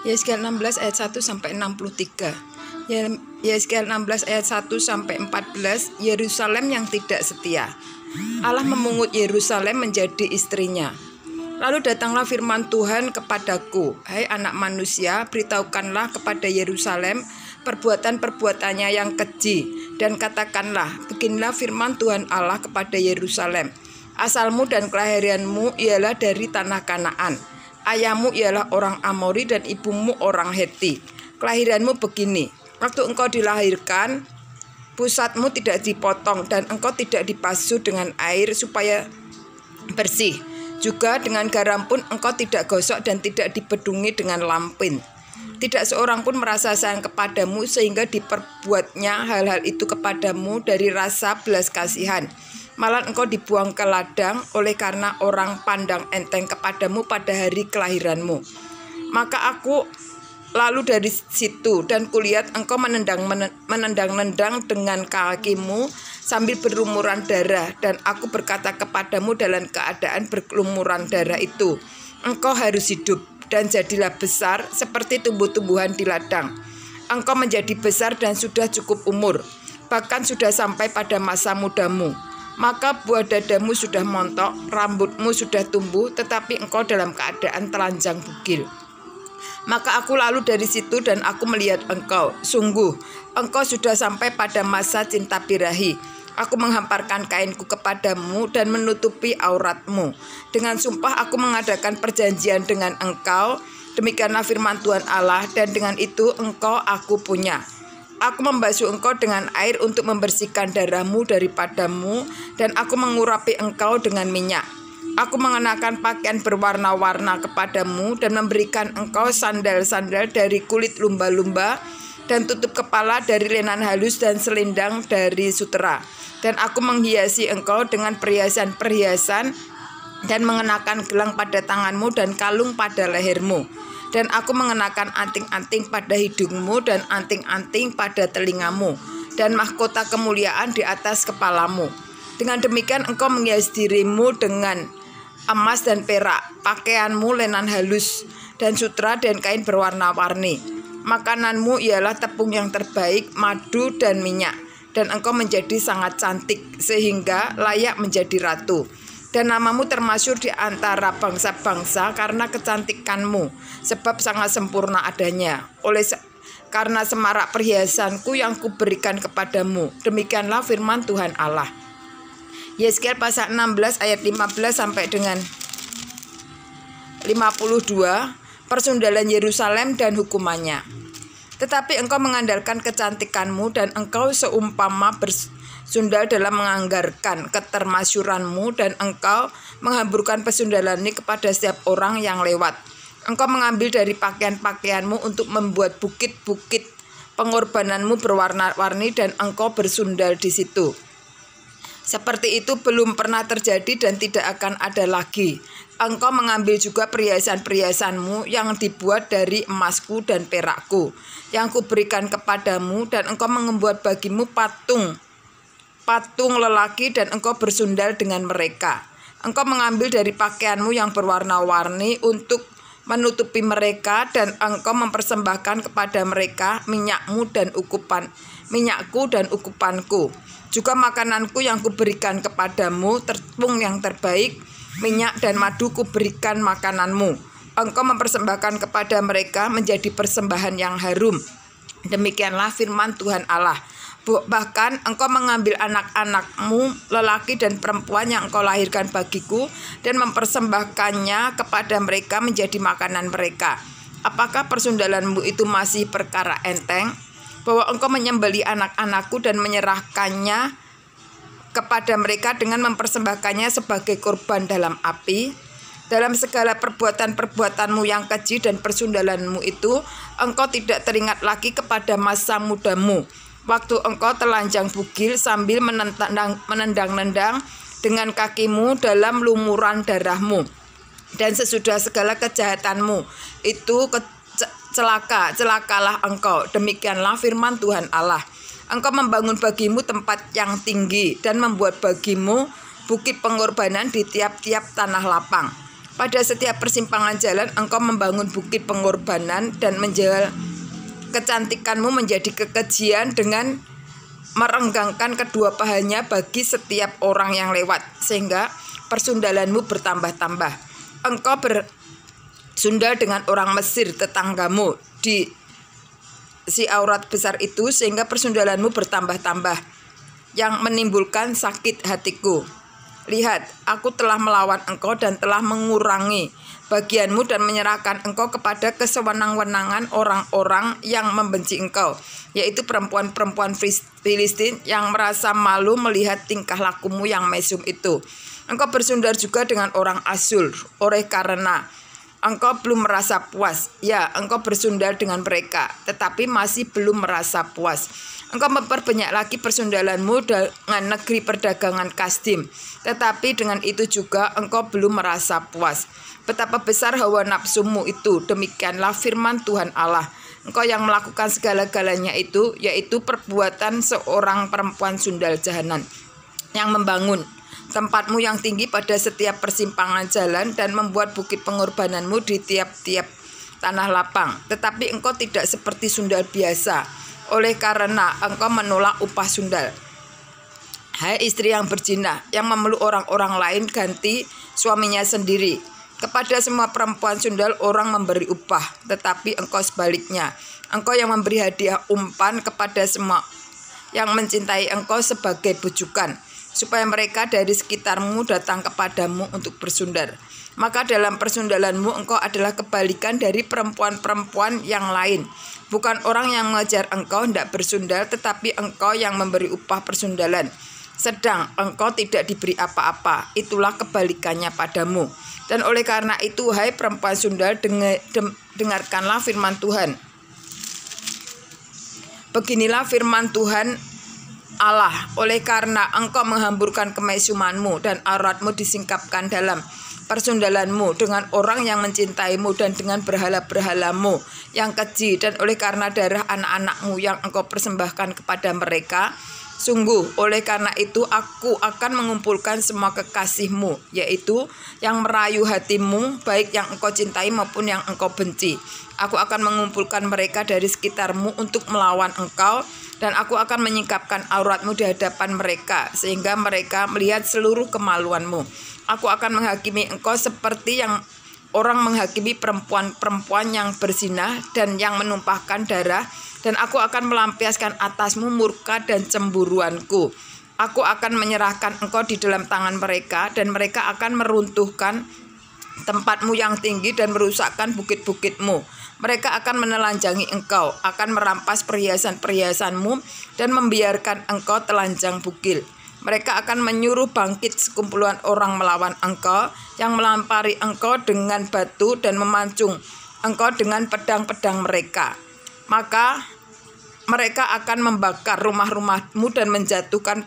Yesaya 16 ayat 1 sampai 63. Yesaya 16 ayat 1 sampai 14. Yerusalem yang tidak setia. Allah memungut Yerusalem menjadi istrinya. Lalu datanglah firman Tuhan kepadaku, hai anak manusia, beritahukanlah kepada Yerusalem perbuatan-perbuatannya yang keji, dan katakanlah, beginilah firman Tuhan Allah kepada Yerusalem. Asalmu dan kelahiranmu ialah dari tanah Kanaan. Ayahmu ialah orang Amori dan ibumu orang Heti. Kelahiranmu begini, waktu engkau dilahirkan, pusatmu tidak dipotong dan engkau tidak dibasuh dengan air supaya bersih. Juga dengan garam pun engkau tidak gosok dan tidak dibedungi dengan lampin. Tidak seorang pun merasa sayang kepadamu sehingga diperbuatnya hal-hal itu kepadamu dari rasa belas kasihan. Malah engkau dibuang ke ladang oleh karena orang pandang enteng kepadamu pada hari kelahiranmu. Maka aku lalu dari situ dan kulihat engkau menendang-nendang dengan kakimu sambil berlumuran darah, dan aku berkata kepadamu dalam keadaan berlumuran darah itu, engkau harus hidup dan jadilah besar seperti tumbuh-tumbuhan di ladang. Engkau menjadi besar dan sudah cukup umur, bahkan sudah sampai pada masa mudamu. Maka buah dadamu sudah montok, rambutmu sudah tumbuh, tetapi engkau dalam keadaan telanjang bugil. Maka aku lalu dari situ dan aku melihat engkau. Sungguh, engkau sudah sampai pada masa cinta birahi. Aku menghamparkan kainku kepadamu dan menutupi auratmu. Dengan sumpah aku mengadakan perjanjian dengan engkau. Demikianlah firman Tuhan Allah, dan dengan itu engkau aku punya. Aku membasuh engkau dengan air untuk membersihkan darahmu daripadamu, dan aku mengurapi engkau dengan minyak. Aku mengenakan pakaian berwarna-warna kepadamu dan memberikan engkau sandal-sandal dari kulit lumba-lumba dan tutup kepala dari lenan halus dan selendang dari sutera. Dan aku menghiasi engkau dengan perhiasan-perhiasan dan mengenakan gelang pada tanganmu dan kalung pada lehermu. Dan aku mengenakan anting-anting pada hidungmu dan anting-anting pada telingamu dan mahkota kemuliaan di atas kepalamu. Dengan demikian engkau menghias dirimu dengan emas dan perak, pakaianmu lenan halus dan sutra dan kain berwarna-warni. Makananmu ialah tepung yang terbaik, madu dan minyak, dan engkau menjadi sangat cantik sehingga layak menjadi ratu. Dan namamu termasyhur di antara bangsa-bangsa karena kecantikanmu, sebab sangat sempurna adanya. Karena semarak perhiasanku yang kuberikan kepadamu. Demikianlah firman Tuhan Allah. Yesaya pasal 16 ayat 15 sampai dengan 52, persundalan Yerusalem dan hukumannya. Tetapi engkau mengandalkan kecantikanmu dan engkau seumpama bersundal dalam menganggarkan ketermasyuranmu, dan engkau menghamburkan pesundalan ini kepada setiap orang yang lewat. Engkau mengambil dari pakaian-pakaianmu untuk membuat bukit-bukit pengorbananmu berwarna-warni, dan engkau bersundal di situ. Seperti itu belum pernah terjadi dan tidak akan ada lagi. Engkau mengambil juga perhiasan-perhiasanmu yang dibuat dari emasku dan perakku yang kuberikan kepadamu, dan engkau membuat bagimu patung lelaki, dan engkau bersundal dengan mereka. Engkau mengambil dari pakaianmu yang berwarna-warni untuk menutupi mereka, dan engkau mempersembahkan kepada mereka minyakku dan ukupanku. Juga makananku yang kuberikan kepadamu, tepung yang terbaik, minyak dan madu kuberikan makananmu. Engkau mempersembahkan kepada mereka menjadi persembahan yang harum. Demikianlah firman Tuhan Allah. Bahkan engkau mengambil anak-anakmu lelaki dan perempuan yang engkau lahirkan bagiku dan mempersembahkannya kepada mereka menjadi makanan mereka. Apakah persundalanmu itu masih perkara enteng? Bahwa engkau menyembelih anak-anakku dan menyerahkannya kepada mereka dengan mempersembahkannya sebagai korban dalam api. Dalam segala perbuatan-perbuatanmu yang keji dan persundalanmu itu, engkau tidak teringat lagi kepada masa mudamu, waktu engkau telanjang bugil sambil menendang-nendang dengan kakimu dalam lumuran darahmu. Dan sesudah segala kejahatanmu itu celakalah engkau. Demikianlah firman Tuhan Allah. Engkau membangun bagimu tempat yang tinggi dan membuat bagimu bukit pengorbanan di tiap-tiap tanah lapang. Pada setiap persimpangan jalan engkau membangun bukit pengorbanan dan menjual kecantikanmu menjadi kekejian dengan merenggangkan kedua pahanya bagi setiap orang yang lewat, sehingga persundalanmu bertambah-tambah. Engkau bersundal dengan orang Mesir tetanggamu di si aurat besar itu, sehingga persundalanmu bertambah-tambah yang menimbulkan sakit hatiku. Lihat, aku telah melawan engkau dan telah mengurangi bagianmu dan menyerahkan engkau kepada kesewenang-wenangan orang-orang yang membenci engkau, yaitu perempuan-perempuan Filistin yang merasa malu melihat tingkah lakumu yang mesum itu. Engkau bersundal juga dengan orang Asyur, oleh karena engkau belum merasa puas. Ya, engkau bersundal dengan mereka, tetapi masih belum merasa puas. Engkau memperbanyak lagi persundalanmu dengan negeri perdagangan Kasdim, tetapi dengan itu juga engkau belum merasa puas. Betapa besar hawa nafsumu itu, demikianlah firman Tuhan Allah. Engkau yang melakukan segala-galanya itu, yaitu perbuatan seorang perempuan sundal jahanan, yang membangun tempatmu yang tinggi pada setiap persimpangan jalan dan membuat bukit pengorbananmu di tiap-tiap tanah lapang. Tetapi engkau tidak seperti sundal biasa, oleh karena engkau menolak upah sundal. Hai istri yang berzina, yang memeluk orang-orang lain ganti suaminya sendiri. Kepada semua perempuan sundal orang memberi upah, tetapi engkau sebaliknya. Engkau yang memberi hadiah umpan kepada semua yang mencintai engkau sebagai bujukan, supaya mereka dari sekitarmu datang kepadamu untuk bersundal. Maka dalam persundalanmu engkau adalah kebalikan dari perempuan-perempuan yang lain. Bukan orang yang mengajar engkau hendak bersundal, tetapi engkau yang memberi upah persundalan. Sedang engkau tidak diberi apa-apa, itulah kebalikannya padamu. Dan oleh karena itu, hai perempuan sundal, dengarkanlah firman Tuhan. Beginilah firman Tuhan Allah, oleh karena engkau menghamburkan kemesumanmu dan auratmu disingkapkan dalam persundalanmu dengan orang yang mencintaimu dan dengan berhala-berhalamu yang keji, dan oleh karena darah anak-anakmu yang engkau persembahkan kepada mereka, sungguh oleh karena itu aku akan mengumpulkan semua kekasihmu, yaitu yang merayu hatimu, baik yang engkau cintai maupun yang engkau benci. Aku akan mengumpulkan mereka dari sekitarmu untuk melawan engkau, dan aku akan menyingkapkan auratmu di hadapan mereka, sehingga mereka melihat seluruh kemaluanmu. Aku akan menghakimi engkau seperti yang orang menghakimi perempuan-perempuan yang berzina dan yang menumpahkan darah, dan aku akan melampiaskan atasmu murka dan cemburuanku. Aku akan menyerahkan engkau di dalam tangan mereka, dan mereka akan meruntuhkan tempatmu yang tinggi dan merusakkan bukit-bukitmu. Mereka akan menelanjangi engkau, akan merampas perhiasan-perhiasanmu dan membiarkan engkau telanjang bugil. Mereka akan menyuruh bangkit sekumpulan orang melawan engkau, yang melampari engkau dengan batu dan memancung engkau dengan pedang-pedang mereka. Maka mereka akan membakar rumah-rumahmu dan menjatuhkan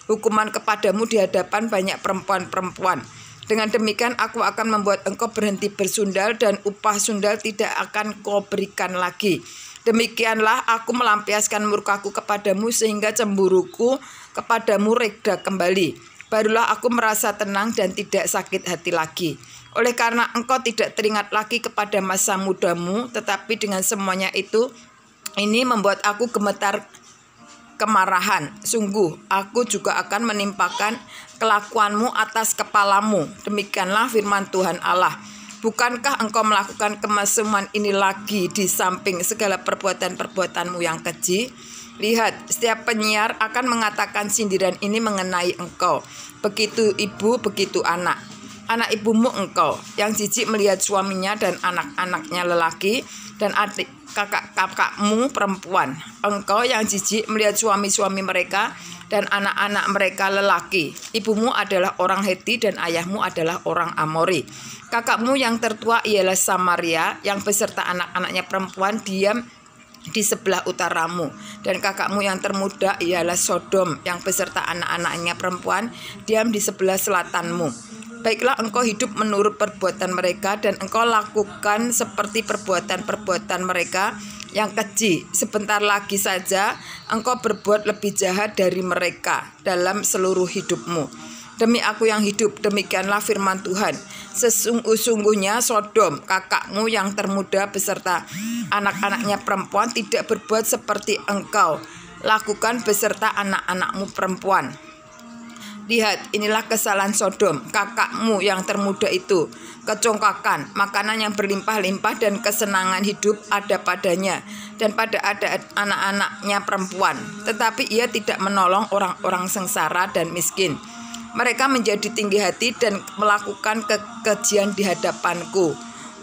hukuman kepadamu di hadapan banyak perempuan-perempuan. Dengan demikian aku akan membuat engkau berhenti bersundal, dan upah sundal tidak akan kau berikan lagi. Demikianlah aku melampiaskan murkaku kepadamu, sehingga cemburuku kepadamu reda kembali. Barulah aku merasa tenang dan tidak sakit hati lagi. Oleh karena engkau tidak teringat lagi kepada masa mudamu, tetapi dengan semuanya itu, ini membuat aku gemetar kemarahan. Sungguh, aku juga akan menimpakan kelakuanmu atas kepalamu. Demikianlah firman Tuhan Allah. Bukankah engkau melakukan kemesuman ini lagi di samping segala perbuatan-perbuatanmu yang keji? Lihat, setiap penyiar akan mengatakan sindiran ini mengenai engkau. Begitu ibu, begitu anak. Anak ibumu engkau, yang jijik melihat suaminya dan anak-anaknya lelaki, dan adik kakak-kakakmu perempuan. Engkau yang jijik melihat suami-suami mereka dan anak-anak mereka lelaki. Ibumu adalah orang Heti dan ayahmu adalah orang Amori. Kakakmu yang tertua ialah Samaria, yang beserta anak-anaknya perempuan diam di sebelah utaramu, dan kakakmu yang termuda ialah Sodom, yang beserta anak-anaknya perempuan diam di sebelah selatanmu. Baiklah, engkau hidup menurut perbuatan mereka, dan engkau lakukan seperti perbuatan-perbuatan mereka yang keji. Sebentar lagi saja engkau berbuat lebih jahat dari mereka dalam seluruh hidupmu. Demi aku yang hidup, demikianlah firman Tuhan. Sesungguhnya Sodom, kakakmu yang termuda beserta anak-anaknya perempuan tidak berbuat seperti engkau lakukan beserta anak-anakmu perempuan. Lihat, inilah kesalahan Sodom, kakakmu yang termuda itu. Kecongkakan, makanan yang berlimpah-limpah dan kesenangan hidup ada padanya dan pada ada anak-anaknya perempuan. Tetapi ia tidak menolong orang-orang sengsara dan miskin. Mereka menjadi tinggi hati dan melakukan kekejian di hadapanku.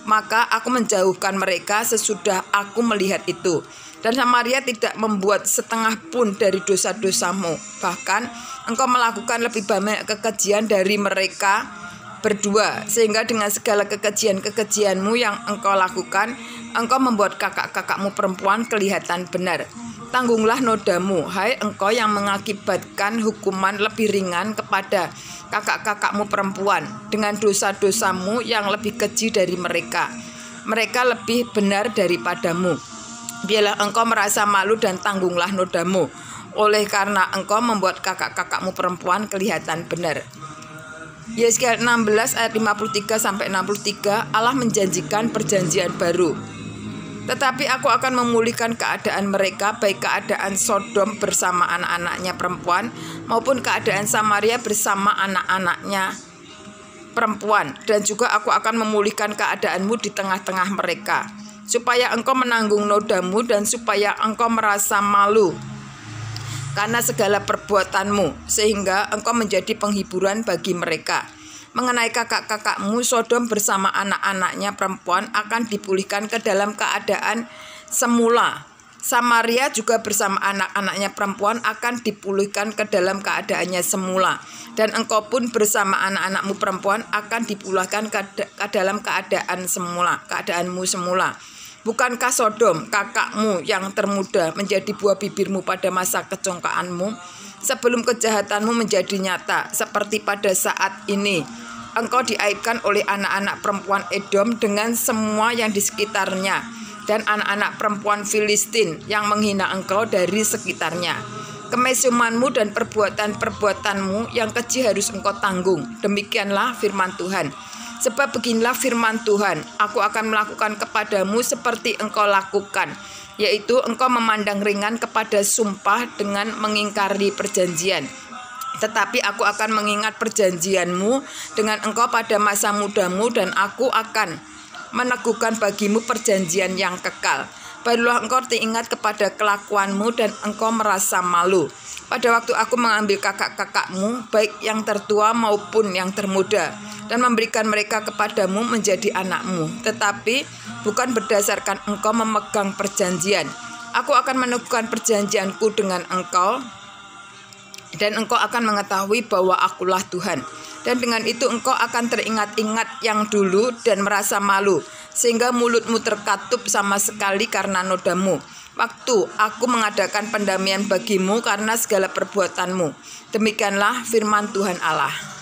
Maka aku menjauhkan mereka sesudah aku melihat itu. Dan Samaria tidak membuat setengah pun dari dosa-dosamu. Bahkan engkau melakukan lebih banyak kekejian dari mereka berdua. Sehingga dengan segala kekejian-kekejianmu yang engkau lakukan, engkau membuat kakak-kakakmu perempuan kelihatan benar. Tanggunglah nodamu, hai engkau yang mengakibatkan hukuman lebih ringan kepada kakak-kakakmu perempuan dengan dosa-dosamu yang lebih keji dari mereka. Mereka lebih benar daripadamu. Biarlah engkau merasa malu dan tanggunglah nodamu, oleh karena engkau membuat kakak-kakakmu perempuan kelihatan benar. Yesaya 16 ayat 53-63, Allah menjanjikan perjanjian baru. Tetapi aku akan memulihkan keadaan mereka, baik keadaan Sodom bersama anak-anaknya perempuan maupun keadaan Samaria bersama anak-anaknya perempuan. Dan juga aku akan memulihkan keadaanmu di tengah-tengah mereka, supaya engkau menanggung nodamu dan supaya engkau merasa malu karena segala perbuatanmu, sehingga engkau menjadi penghiburan bagi mereka. Mengenai kakak-kakakmu, Sodom bersama anak-anaknya perempuan akan dipulihkan ke dalam keadaan semula. Samaria juga bersama anak-anaknya perempuan akan dipulihkan ke dalam keadaannya semula. Dan engkau pun bersama anak-anakmu perempuan akan dipulihkan ke dalam keadaanmu semula. Bukankah Sodom, kakakmu yang termuda, menjadi buah bibirmu pada masa kecongkaanmu? Sebelum kejahatanmu menjadi nyata, seperti pada saat ini, engkau diaibkan oleh anak-anak perempuan Edom dengan semua yang di sekitarnya, dan anak-anak perempuan Filistin yang menghina engkau dari sekitarnya. Kemesumanmu dan perbuatan-perbuatanmu yang keji harus engkau tanggung. Demikianlah firman Tuhan. Sebab beginilah firman Tuhan, aku akan melakukan kepadamu seperti engkau lakukan, yaitu engkau memandang ringan kepada sumpah dengan mengingkari perjanjian. Tetapi aku akan mengingat perjanjianmu dengan engkau pada masa mudamu, dan aku akan meneguhkan bagimu perjanjian yang kekal. Barulah engkau teringat kepada kelakuanmu dan engkau merasa malu. Pada waktu aku mengambil kakak-kakakmu, baik yang tertua maupun yang termuda, dan memberikan mereka kepadamu menjadi anakmu, tetapi bukan berdasarkan engkau memegang perjanjian. Aku akan meneguhkan perjanjianku dengan engkau, dan engkau akan mengetahui bahwa akulah Tuhan. Dan dengan itu engkau akan teringat-ingat yang dulu dan merasa malu, sehingga mulutmu terkatup sama sekali karena nodamu. Waktu aku mengadakan pendamaian bagimu karena segala perbuatanmu. Demikianlah firman Tuhan Allah.